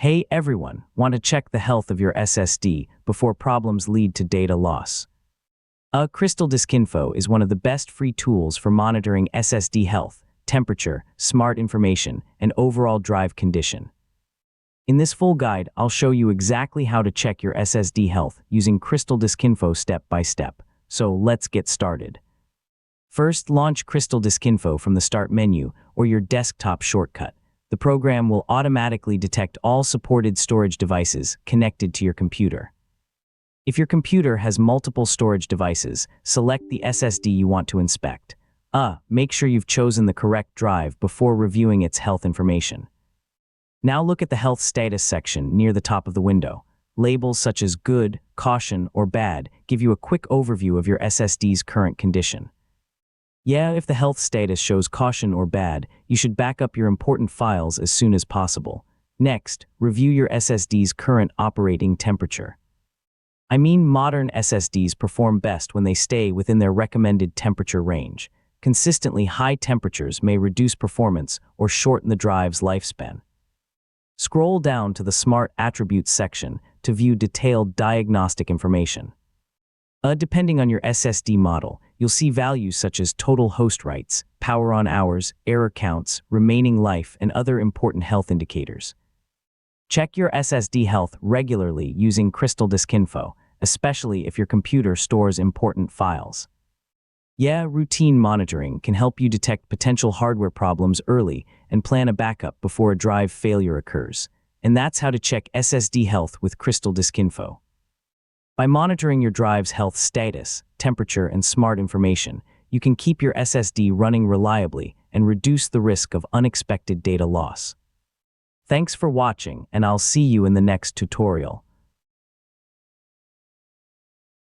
Hey everyone, want to check the health of your SSD before problems lead to data loss? CrystalDiskInfo is one of the best free tools for monitoring SSD health, temperature, smart information, and overall drive condition. In this full guide, I'll show you exactly how to check your SSD health using CrystalDiskInfo step by step. So let's get started. First, launch CrystalDiskInfo from the Start menu or your desktop shortcut. The program will automatically detect all supported storage devices connected to your computer. If your computer has multiple storage devices, select the SSD you want to inspect. Make sure you've chosen the correct drive before reviewing its health information. Now look at the Health Status section near the top of the window. Labels such as Good, Caution, or Bad give you a quick overview of your SSD's current condition. If the health status shows Caution or Bad, you should back up your important files as soon as possible. Next, review your SSD's current operating temperature. Modern SSDs perform best when they stay within their recommended temperature range. Consistently high temperatures may reduce performance or shorten the drive's lifespan. Scroll down to the Smart Attributes section to view detailed diagnostic information. Depending on your SSD model, you'll see values such as total host writes, power on hours, error counts, remaining life, and other important health indicators. Check your SSD health regularly using CrystalDiskInfo, especially if your computer stores important files. Routine monitoring can help you detect potential hardware problems early and plan a backup before a drive failure occurs. And that's how to check SSD health with CrystalDiskInfo. By monitoring your drive's health status, temperature, and smart information, you can keep your SSD running reliably and reduce the risk of unexpected data loss. Thanks for watching, and I'll see you in the next tutorial.